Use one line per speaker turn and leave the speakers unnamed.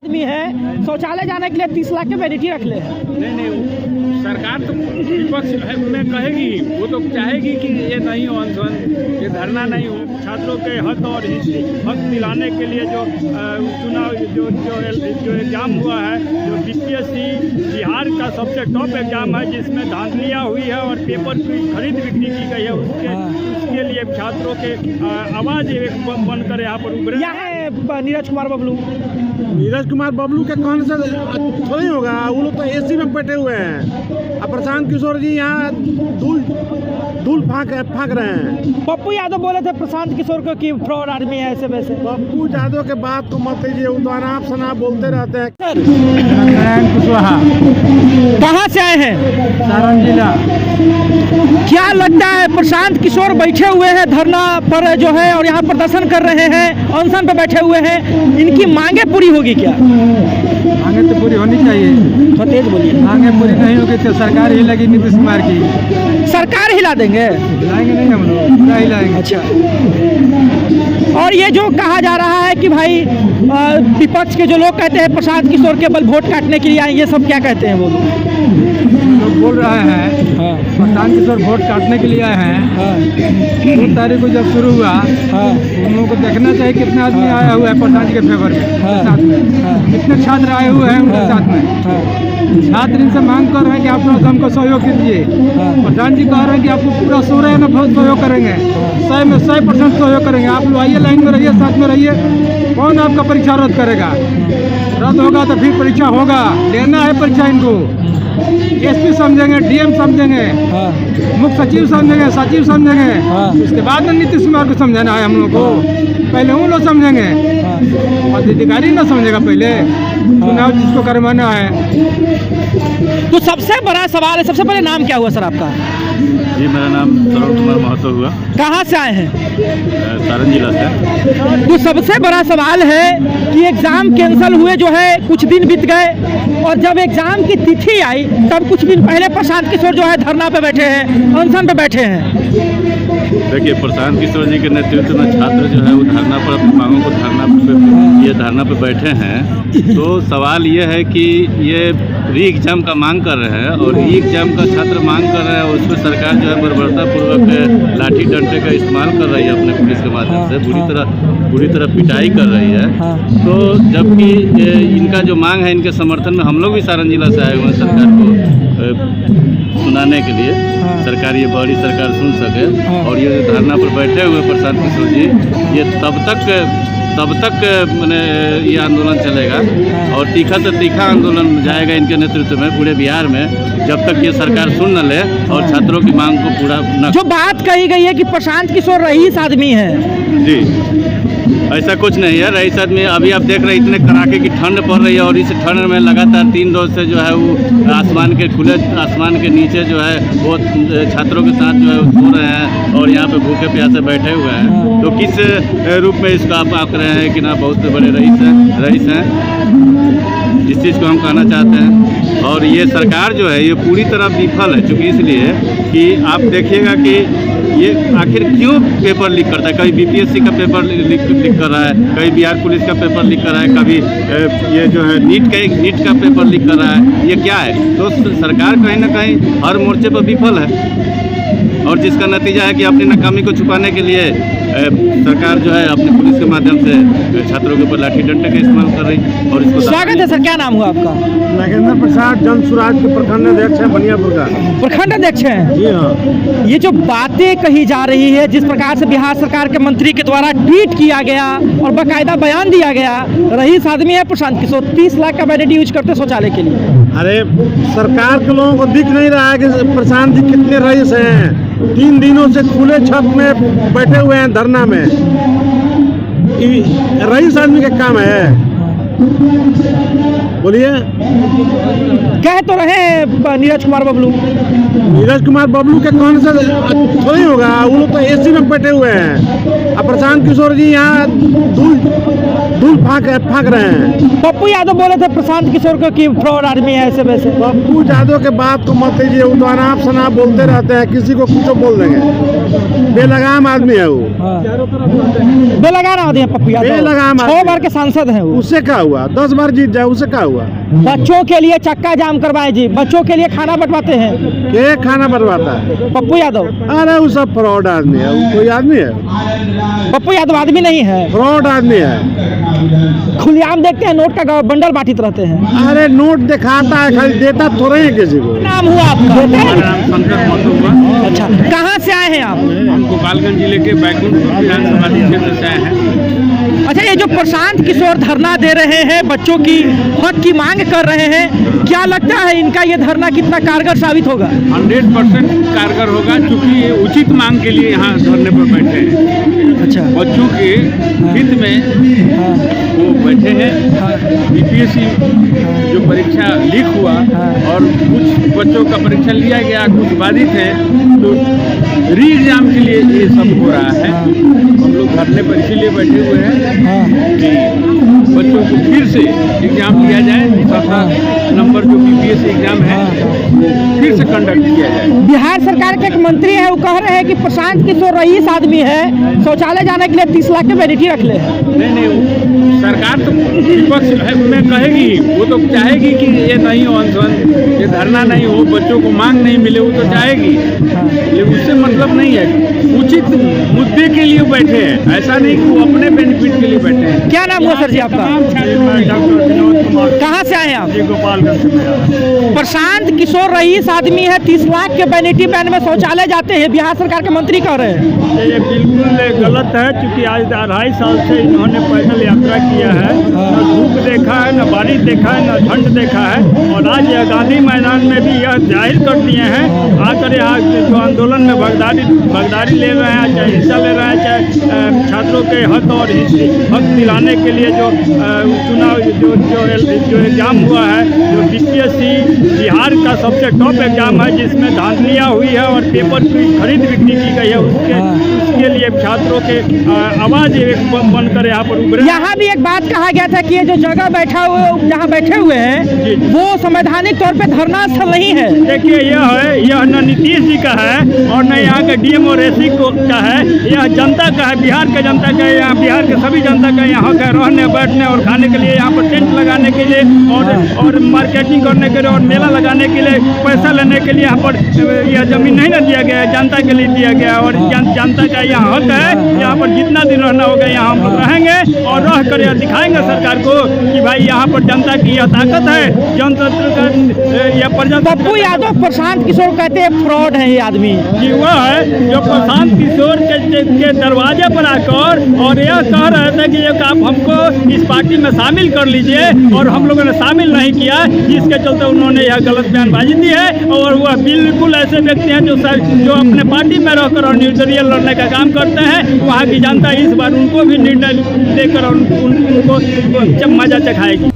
आदमी है, शौचालय जाने के लिए 30 लाख के वैनिटी रख ले।
नहीं, सरकार तो विपक्ष में कहेगी, वो तो चाहेगी कि ये नहीं हो आंदोलन, ये धरना नहीं हो। छात्रों के हक और हक दिलाने के लिए जो चुनाव जो एग्जाम हुआ है, जो बीपीएससी बिहार का सबसे टॉप एग्जाम है, जिसमें धांधलियाँ हुई है और पेपर की खरीद बिक्री की गई है, उसके लिए छात्रों के आवाज़ एक बनकर यहाँ पर उभरे।
यहाँ है नीरज कुमार बबलू।
नीरज कुमार बबलू के कहने से थोड़ी होगा, वो लोग तो एसी में बैठे हुए हैं। अब प्रशांत किशोर जी यहाँ धूल फाँक रहे हैं।
पप्पू यादव बोले थे प्रशांत किशोर को कि फ्रॉड आदमी है, ऐसे वैसे।
पप्पू यादव के बात को मत लीजिए, वो तो अनाप शनाप बोलते रहते हैं।
कुशवाहा कहाँ से आए हैं?
सारण जिला।
क्या लगता है प्रशांत किशोर बैठे हुए हैं धरना पर जो है, और यहाँ प्रदर्शन कर रहे हैं, अनशन पे बैठे हुए हैं, इनकी मांगे पूरी होगी क्या?
मांगे तो पूरी होनी चाहिए।
तो तेज बोलिए।
मांगे पूरी नहीं होगी तो सरकार ही लगी नीतीश कुमार की।
सरकार हिला देंगे?
हिलाएंगे नहीं हम लोग, पूरा हिलाएंगे।
अच्छा, और ये जो कहा जा रहा है कि भाई विपक्ष के जो लोग कहते हैं प्रशांत किशोर केवल वोट काटने के लिए आए, ये सब क्या कहते हैं? वो
लोग बोल रहे हैं प्रशांत किशोर वोट काटने के लिए आए हैं। 2 तारीख को जब शुरू हुआ, उन लोगों को देखना चाहिए कितना आदमी आया हुआ है प्रशांत के फेवर में, साथ में कितने छात्र आए हुए हैं उनके साथ में। छात्र इनसे मांग कर रहे हैं कि आप लोग हमको सहयोग कीजिए। प्रधान जी कह रहे हैं कि आपको पूरा 100 में बहुत सहयोग करेंगे, 100 में 100% सहयोग करेंगे। आप लोग आइए, लाइन में रहिए, साथ में रहिए। कौन आपका परीक्षा रद्द करेगा? रद्द होगा तो फिर परीक्षा होगा, लेना है परीक्षा इनको। एसपी समझेंगे, डीएम समझेंगे, मुख्य सचिव समझेंगे, सचिव समझेंगे, उसके बाद में नीतीश कुमार को समझाना है हम लोग को। पहले वो लोग समझेंगे, अधिकारी ना समझेगा पहले। चुनाव जिसको करवाना है।
तो सबसे बड़ा सवाल है, सबसे पहले नाम क्या हुआ सर आपका?
जी, मेरा नाम सरोज कुमार महतो हुआ।
कहाँ से आए हैं?
सारण जिला से।
तो सबसे बड़ा सवाल है कि एग्जाम कैंसिल हुए जो है, कुछ दिन बीत गए, और जब एग्जाम की तिथि आई तब कुछ दिन पहले प्रशांत किशोर जो है धरना पे बैठे हैं, अनशन पे बैठे हैं।
देखिए, प्रशांत किशोर जी के नेतृत्व में छात्र जो है वो धरना पर अपनी मांगों को धरना पे बैठे हैं। तो सवाल ये है कि ये री एग्जाम का मांग कर रहे हैं, और री एग्जाम का छात्र मांग कर रहे हैं, और उसमें सरकार जो है बर्बरतापूर्वक लाठी डंडे का इस्तेमाल कर रही है अपने पुलिस के माध्यम से, बुरी तरह पिटाई कर रही है। तो जबकि इनका जो मांग है, इनके समर्थन में हम लोग भी सारण जिला से आए हुए हैं सरकार को सुनाने के लिए, सरकार ये बड़ी सरकार सुन सके। और ये जो धरना पर बैठे हुए प्रशांत किशोर जी, ये तब तक मैंने ये आंदोलन चलेगा, और तीखा से तीखा आंदोलन जाएगा इनके नेतृत्व में पूरे बिहार में, जब तक ये सरकार सुन न ले और छात्रों की मांग को पूरा न।
जो बात कही गई है कि प्रशांत किशोर रईस आदमी है,
जी, ऐसा कुछ नहीं है। रईस आदमी, अभी आप देख रहे हैं इतने कड़ाके की ठंड पड़ रही है, और इस ठंड में लगातार 3 रोज से जो है वो खुले आसमान के नीचे जो है वो छात्रों के साथ जो है वो सो रहे हैं, और यहाँ पे भूखे प्यासे बैठे हुए हैं। तो किस रूप में इसको आप आंक रहे हैं कि ना बहुत बड़े रईस हैं, इस चीज़ को हम कहना चाहते हैं। और ये सरकार जो है ये पूरी तरह विफल है, चूँकि इसलिए कि आप देखिएगा कि ये आखिर क्यों पेपर लीक करता है। कभी बीपीएससी का पेपर लीक कर रहा है, कभी बिहार पुलिस का पेपर लीक कर रहा है, कभी ये जो है नीट का पेपर लीक कर रहा है। ये क्या है? तो सरकार कहीं ना कहीं हर मोर्चे पर विफल है, और जिसका नतीजा है कि अपनी नाकामी को छुपाने के लिए सरकार जो है अपनी पुलिस के माध्यम से छात्रों के ऊपर लाठी डंडे का इस्तेमाल कर रही। और इसको
स्वागत है सर। क्या नाम हुआ आपका?
नागेंद्र प्रसाद, जन सुराज के प्रखंड अध्यक्ष है बनियापुर का।
प्रखंड अध्यक्ष हैं?
जी हाँ।
ये जो बातें कही जा रही है, जिस प्रकार से बिहार सरकार के मंत्री के द्वारा ट्वीट किया गया और बाकायदा बयान दिया गया, रईस आदमी है प्रशांत किशोर, 30 लाख का वैनिटी यूज करते शौचालय के लिए।
अरे सरकार के लोगों को दिख नहीं रहा है कि प्रशांत जी कितने रईस हैं। 3 दिनों से खुले छत में बैठे हुए हैं धरना में। रईस आदमी का काम है? बोलिए।
कह तो रहे नीरज कुमार बबलू।
नीरज कुमार बबलू के कहने से थोड़ी होगा, वो लोग तो एसी में बैठे हुए हैं।
अब प्रशांत किशोर जी यहाँ धूल फाँक रहे हैं।
पप्पू यादव बोले थे प्रशांत किशोर को कि फ्रॉड आदमी है ऐसे वैसे।
पप्पू यादव के बात को मत लीजिए, वो तो अनाप शनाप बोलते रहते हैं, किसी को कुछ बोल देंगे। बेलगाम आदमी है वो,
बेलगाम आदमी है पप्पू यादव,
बेलगाम
6 बार के सांसद हैं वो।
उससे क्या हुआ? 10 बार जीत जाए, उससे क्या हुआ?
बच्चों के लिए चक्का जाम करवाए जी, बच्चों के लिए खाना बंटवाते हैं
के खाना बर्बादा है
पप्पू यादव।
अरे वो सब फ्रॉड आदमी है, वो कोई आदमी है?
पप्पू यादव आदमी नहीं है,
फ्रॉड आदमी है।
खुलेआम देखते हैं नोट का बंडल बांटित रहते हैं।
अरे नोट दिखाता है, खाली देता थोड़े ही किसी को।
नाम हुआ आपका?
शंकर महतो हुआ।
अच्छा, कहाँ से आए हैं आप?
हम गोपालगंज जिले के बैकुंठपुर विधानसभा क्षेत्र से आए हैं।
अच्छा, ये जो प्रशांत किशोर धरना दे रहे हैं, बच्चों की हक की मांग कर रहे हैं, क्या लगता है इनका ये धरना कितना कारगर साबित होगा?
100% कारगर होगा, क्योंकि ये उचित मांग के लिए यहाँ धरने पर बैठे हैं।
अच्छा,
बच्चों के हित में वो बैठे हैं। बीपीएससी जो परीक्षा लीक हुआ और कुछ बच्चों का परीक्षा लिया गया, कुछ बाधित हैं, तो री एग्जाम के लिए ये सब हो रहा है। हम लोग धरने पर इसीलिए बैठे हुए हैं कि बच्चों को फिर से एग्जाम लिया जाए, 7 नंबर जो बीपीएससी एग्जाम है फिर से कंडक्ट किया जाए।
बिहार सरकार के एक मंत्री है, वो कह रहे हैं कि प्रशांत किशोर रईस आदमी है, शौचालय जाने के लिए 30 लाख के वैलिडिटी रख ले।
नहीं, सरकार तो विपक्ष में कहेगी, वो तो चाहेगी कि ये नहीं हो अनशन, ये धरना नहीं हो, बच्चों को मांग नहीं मिले, वो तो चाहेगी, लेकिन उससे मतलब नहीं है। उचित मुद्दे के लिए बैठे हैं, ऐसा नहीं कि वो अपने बेनिफिट के लिए बैठे हैं।
क्या नाम हुआ सर जी आपका?
डॉक्टर विनोद कुमार,
कहाँ से आए हैं आप?
गोपालगंज से।
प्रशांत किशोर रईस आदमी है, 30 लाख के वैलिडिटी बैन में शौचालय जाते हैं, बिहार सरकार के मंत्री कह रहे हैं।
ये बिल्कुल गलत है, क्योंकि आज 2.5 साल से इन्होंने पैदल यात्रा किया है, न धूप देखा है, न बारिश देखा है, न ठंड देखा है, और आज यह गांधी मैदान में भी यह जाहिर कर दिए हैं, आकर यहाँ जो आंदोलन में भागीदारी ले रहे हैं, चाहे हिस्सा ले रहे हैं, चाहे छात्रों के हक और हक दिलाने के लिए जो चुनाव जो एग्जाम हुआ है, जो बीपीएससी बिहार का सबसे टॉप एग्जाम है, जिसमें धांधलियाँ हुई है और पेपर की खरीद बिक्री की गई है, उसके लिए छात्रों के आवाज़ एक बनकर यहाँ पर उभरे।
यहाँ भी एक बात कहा गया था कि ये जो जगह जहाँ बैठे हुए हैं वो संवैधानिक तौर पे धरना स्थल नहीं है।
देखिए, यह न नीतीश जी का है और न यहाँ के डीएम और एसी का है, यह जनता का है, बिहार के जनता का है, यहाँ बिहार के सभी जनता का यहाँ का रहने बैठने और खाने के लिए, यहाँ पर टेंट लगाने के लिए और मार्केटिंग करने के लिए और मेला लगाने के लिए, पैसा लेने के लिए यहाँ पर यह जमीन नहीं ना दिया गया है, जनता के लिए दिया गया है, और जनता का यहाँ हक है। यहाँ पर जितना दिन रहना होगा यहाँ हम रहेंगे और रह कर यह दिखाएंगे सरकार को कि भाई यहाँ पर जनता की यह ताकत है, जनतंत्र का यह प्रजातंत्र।
पप्पू यादव प्रशांत किशोर कहते हैं फ्रॉड है ये आदमी।
जी, वह है जो प्रशांत किशोर के दरवाजे पर आकर और यह कह रहे थे कि आप हमको इस पार्टी में शामिल कर लीजिए, और हम लोगों ने शामिल नहीं किया, जिसके चलते उन्होंने यह गलत बयानबाजी दी है। और वह बिल्कुल ऐसे व्यक्ति हैं जो अपने पार्टी में रहकर और निर्दलीय लड़ने का काम करते हैं। वहाँ की जनता इस बार उनको भी निर्णय देकर उनको मजा चखाएगी।